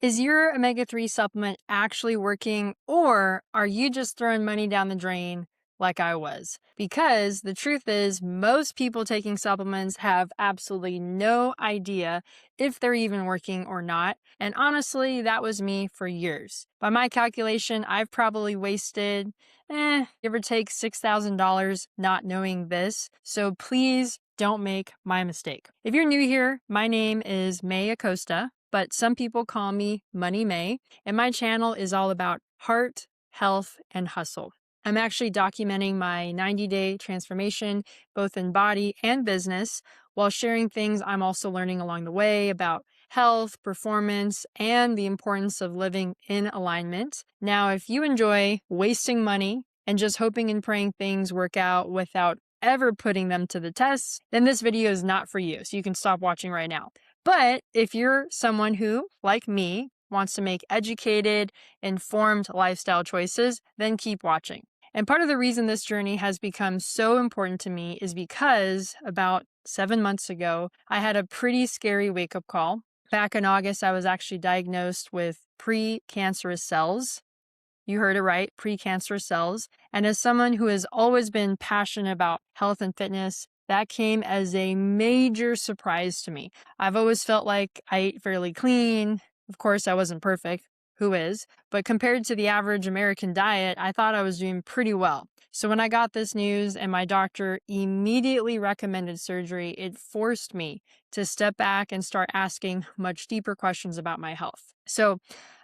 Is your omega-3 supplement actually working, or are you just throwing money down the drain like I was? Because the truth is, most people taking supplements have absolutely no idea if they're even working or not. And honestly, that was me for years. By my calculation, I've probably wasted, give or take $6,000 not knowing this. So please don't make my mistake. If you're new here, my name is May Acosta, but some people call me MoneyMei, and my channel is all about heart, health, and hustle. I'm actually documenting my 90-day transformation, both in body and business, while sharing things I'm also learning along the way about health, performance, and the importance of living in alignment. Now, if you enjoy wasting money and just hoping and praying things work out without ever putting them to the test, then this video is not for you. So you can stop watching right now. But if you're someone who, like me, wants to make educated, informed lifestyle choices, then keep watching. And part of the reason this journey has become so important to me is because about 7 months ago, I had a pretty scary wake-up call. Back in August, I was actually diagnosed with precancerous cells. You heard it right, precancerous cells. And as someone who has always been passionate about health and fitness, that came as a major surprise to me. I've always felt like I ate fairly clean. Of course, I wasn't perfect. Who is? But compared to the average American diet, I thought I was doing pretty well. So when I got this news and my doctor immediately recommended surgery, it forced me to step back and start asking much deeper questions about my health. So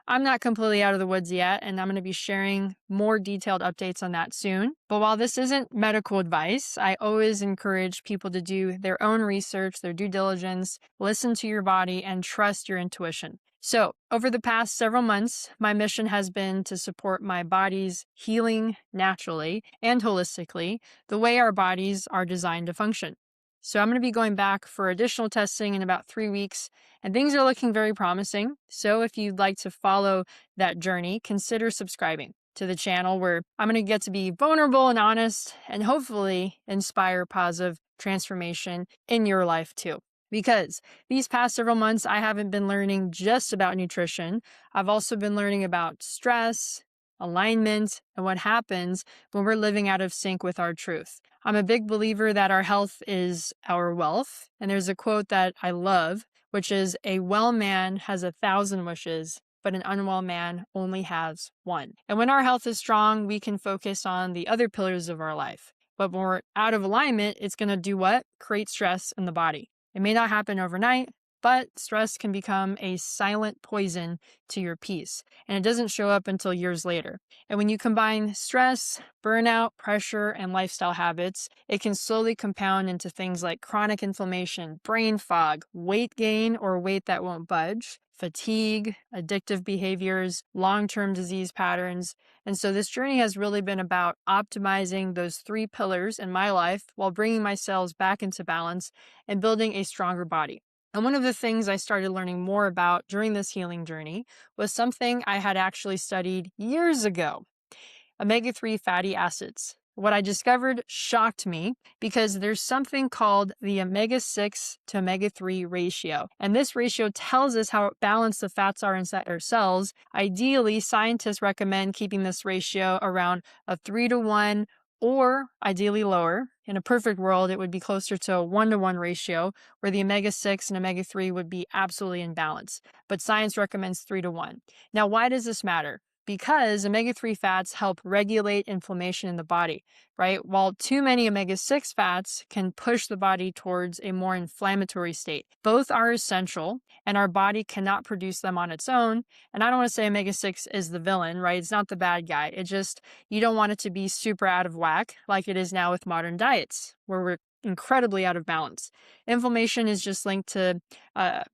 I'm not completely out of the woods yet, and I'm going to be sharing more detailed updates on that soon. But while this isn't medical advice, I always encourage people to do their own research, their due diligence, listen to your body, and trust your intuition. So, over the past several months, my mission has been to support my body's healing naturally and holistically, the way our bodies are designed to function. So I'm going to be going back for additional testing in about 3 weeks, and things are looking very promising. So if you'd like to follow that journey, consider subscribing to the channel where I'm going to get to be vulnerable and honest and hopefully inspire positive transformation in your life too. Because these past several months, I haven't been learning just about nutrition. I've also been learning about stress, alignment, and what happens when we're living out of sync with our truth. I'm a big believer that our health is our wealth. And there's a quote that I love, which is, "A well man has 1,000 wishes, but an unwell man only has one." And when our health is strong, we can focus on the other pillars of our life. But when we're out of alignment, it's going to do what? Create stress in the body. It may not happen overnight, but stress can become a silent poison to your peace, and it doesn't show up until years later. And when you combine stress, burnout, pressure, and lifestyle habits, it can slowly compound into things like chronic inflammation, brain fog, weight gain or weight that won't budge, fatigue, addictive behaviors, long-term disease patterns. And so this journey has really been about optimizing those 3 pillars in my life while bringing my cells back into balance and building a stronger body. And one of the things I started learning more about during this healing journey was something I had actually studied years ago: omega-3 fatty acids. What I discovered shocked me because there's something called the omega-6 to omega-3 ratio. And this ratio tells us how balanced the fats are inside our cells. Ideally, scientists recommend keeping this ratio around a 3-to-1 or ideally lower. In a perfect world, it would be closer to a 1-to-1 ratio where the omega-6 and omega-3 would be absolutely in balance. But science recommends 3-to-1. Now, why does this matter? Because omega-3 fats help regulate inflammation in the body, right? While too many omega-6 fats can push the body towards a more inflammatory state. Both are essential, and our body cannot produce them on its own. And I don't want to say omega-6 is the villain, right? It's not the bad guy. It just, you don't want it to be super out of whack like it is now with modern diets, where we're incredibly out of balance. Inflammation is just linked to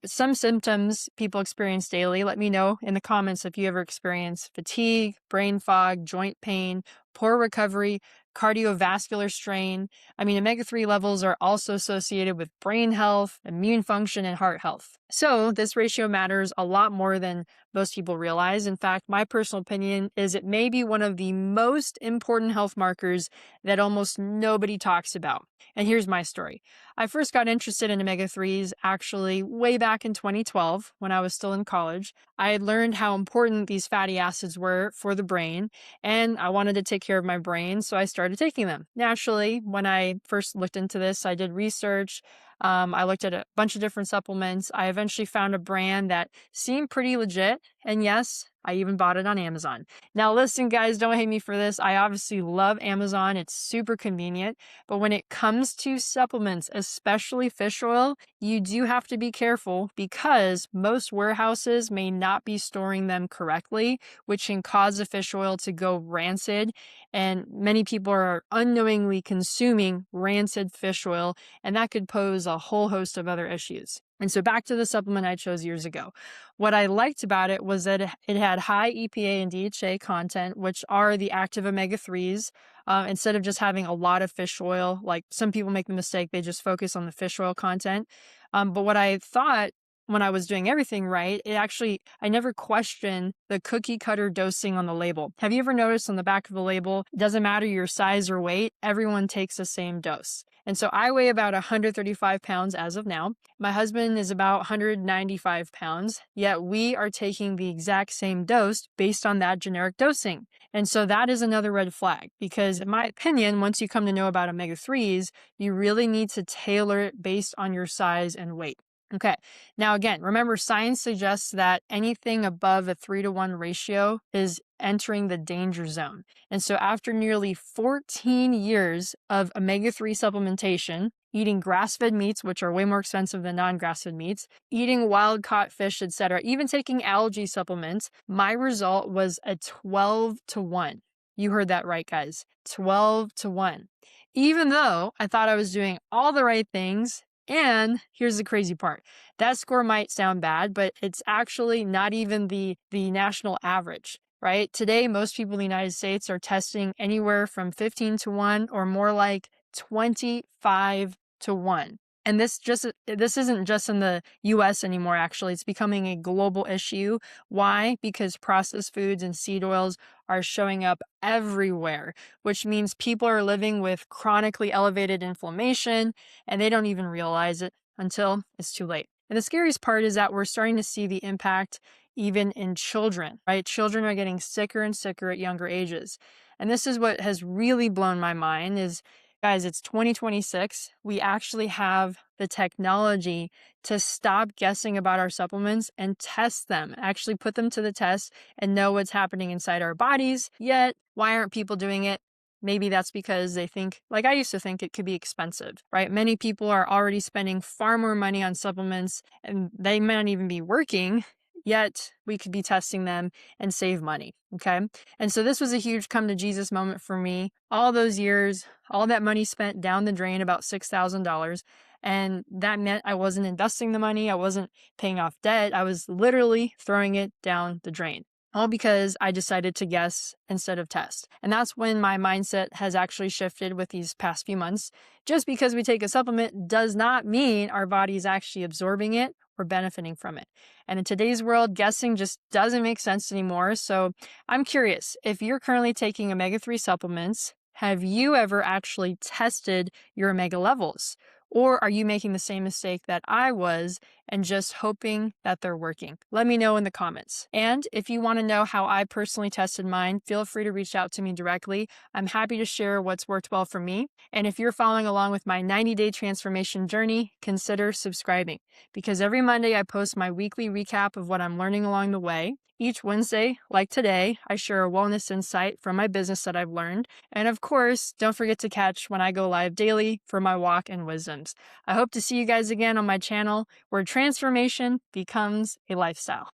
some symptoms people experience daily. Let me know in the comments if you ever experience fatigue, brain fog, joint pain, poor recovery, cardiovascular strain. I mean, omega-3 levels are also associated with brain health, immune function, and heart health. So this ratio matters a lot more than most people realize. In fact, my personal opinion is it may be one of the most important health markers that almost nobody talks about. And here's my story. I first got interested in omega-3s actually way back in 2012 when I was still in college. I had learned how important these fatty acids were for the brain, and I wanted to take care of my brain, so I started taking them. Naturally, when I first looked into this, I did research. I looked at a bunch of different supplements. I eventually found a brand that seemed pretty legit. And yes, I even bought it on Amazon. Now, listen, guys, don't hate me for this. I obviously love Amazon. It's super convenient. But when it comes to supplements, especially fish oil, you do have to be careful because most warehouses may not be storing them correctly, which can cause the fish oil to go rancid. And many people are unknowingly consuming rancid fish oil, and that could pose a whole host of other issues. And so back to the supplement I chose years ago. What I liked about it was that it had high EPA and DHA content, which are the active omega-3s. Instead of just having a lot of fish oil, like some people make the mistake, they just focus on the fish oil content. But what I thought when I was doing everything right, I never questioned the cookie cutter dosing on the label. Have you ever noticed on the back of the label, it doesn't matter your size or weight, everyone takes the same dose. And so I weigh about 135 pounds as of now. My husband is about 195 pounds, yet we are taking the exact same dose based on that generic dosing. And so that is another red flag because, in my opinion, once you come to know about omega-3s, you really need to tailor it based on your size and weight. Okay. Now, again, remember, science suggests that anything above a 3-to-1 ratio is entering the danger zone. And so after nearly 14 years of omega-3 supplementation, eating grass-fed meats, which are way more expensive than non-grass-fed meats, eating wild-caught fish, etc., even taking algae supplements, my result was a 12-to-1. You heard that right, guys. 12-to-1. Even though I thought I was doing all the right things. And here's the crazy part. That score might sound bad, but it's actually not even the national average, right? Today, most people in the United States are testing anywhere from 15-to-1 or more like 25-to-1. And this isn't just in the US anymore, actually. It's becoming a global issue. Why? Because processed foods and seed oils are showing up everywhere, which means people are living with chronically elevated inflammation and they don't even realize it until it's too late. And the scariest part is that we're starting to see the impact even in children, right? Children are getting sicker and sicker at younger ages. And this is what has really blown my mind is, guys, it's 2026. We actually have the technology to stop guessing about our supplements and test them, actually put them to the test and know what's happening inside our bodies. Yet, why aren't people doing it? Maybe that's because they think, like I used to think, it could be expensive, right? Many people are already spending far more money on supplements and they may not even be working, yet we could be testing them and save money, okay? And so this was a huge come to Jesus moment for me. All those years, all that money spent down the drain, about $6,000. And that meant I wasn't investing the money. I wasn't paying off debt. I was literally throwing it down the drain. All because I decided to guess instead of test. And that's when my mindset has actually shifted with these past few months. Just because we take a supplement does not mean our body is actually absorbing it or benefiting from it. And in today's world, guessing just doesn't make sense anymore. So I'm curious, if you're currently taking omega-3 supplements, have you ever actually tested your omega levels? Or are you making the same mistake that I was and just hoping that they're working? Let me know in the comments. And if you want to know how I personally tested mine, feel free to reach out to me directly. I'm happy to share what's worked well for me. And if you're following along with my 90-day transformation journey, consider subscribing because every Monday I post my weekly recap of what I'm learning along the way. Each Wednesday, like today, I share a wellness insight from my business that I've learned. And of course, don't forget to catch when I go live daily for my walk and wisdoms. I hope to see you guys again on my channel where transformation becomes a lifestyle.